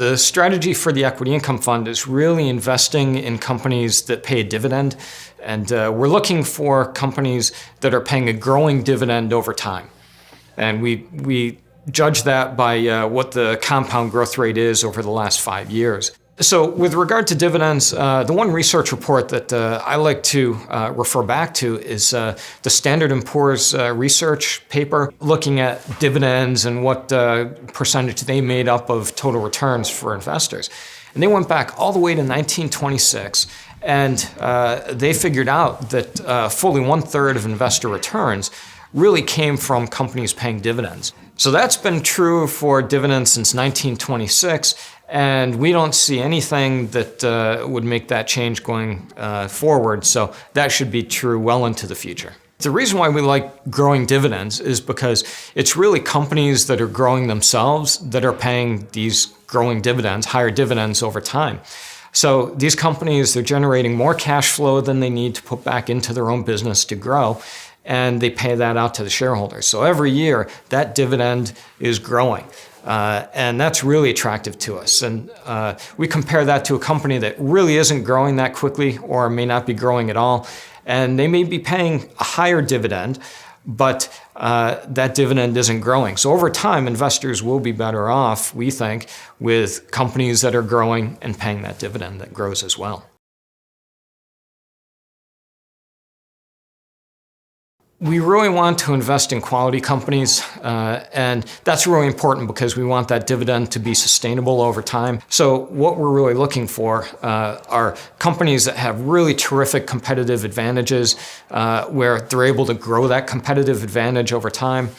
The strategy for the equity income fund is really investing in companies that pay a dividend. And we're looking for companies that are paying a growing dividend over time. And we judge that by what the compound growth rate is over the last 5 years. So with regard to dividends, the one research report that I like to refer back to is the Standard & Poor's research paper looking at dividends and what percentage they made up of total returns for investors. And they went back all the way to 1926, and they figured out that fully 1/3 of investor returns really came from companies paying dividends. So that's been true for dividends since 1926, and we don't see anything that would make that change going forward, so that should be true well into the future. The reason why we like growing dividends is because it's really companies that are growing themselves that are paying these growing dividends, higher dividends over time. So these companies, they're generating more cash flow than they need to put back into their own business to grow, and they pay that out to the shareholders. So every year, that dividend is growing. And that's really attractive to us. And we compare that to a company that really isn't growing that quickly or may not be growing at all. And they may be paying a higher dividend, but that dividend isn't growing. So over time, investors will be better off, we think, with companies that are growing and paying that dividend that grows as well. We really want to invest in quality companies, and that's really important because we want that dividend to be sustainable over time. So what we're really looking for are companies that have really terrific competitive advantages, where they're able to grow that competitive advantage over time.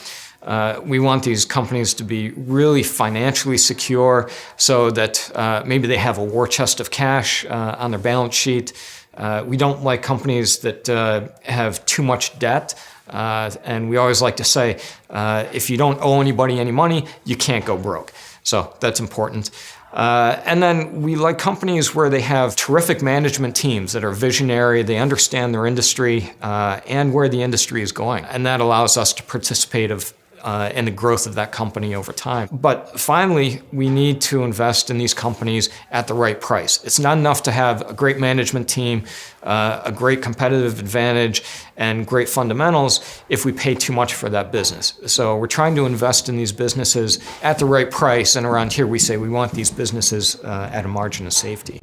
We want these companies to be really financially secure so that maybe they have a war chest of cash on their balance sheet. We don't like companies that have too much debt. And we always like to say, if you don't owe anybody any money, you can't go broke. So that's important. And then we like companies where they have terrific management teams that are visionary, they understand their industry and where the industry is going. And that allows us to participate in the growth of that company over time. But finally, we need to invest in these companies at the right price. It's not enough to have a great management team, a great competitive advantage, and great fundamentals if we pay too much for that business. So we're trying to invest in these businesses at the right price, and around here we say we want these businesses at a margin of safety.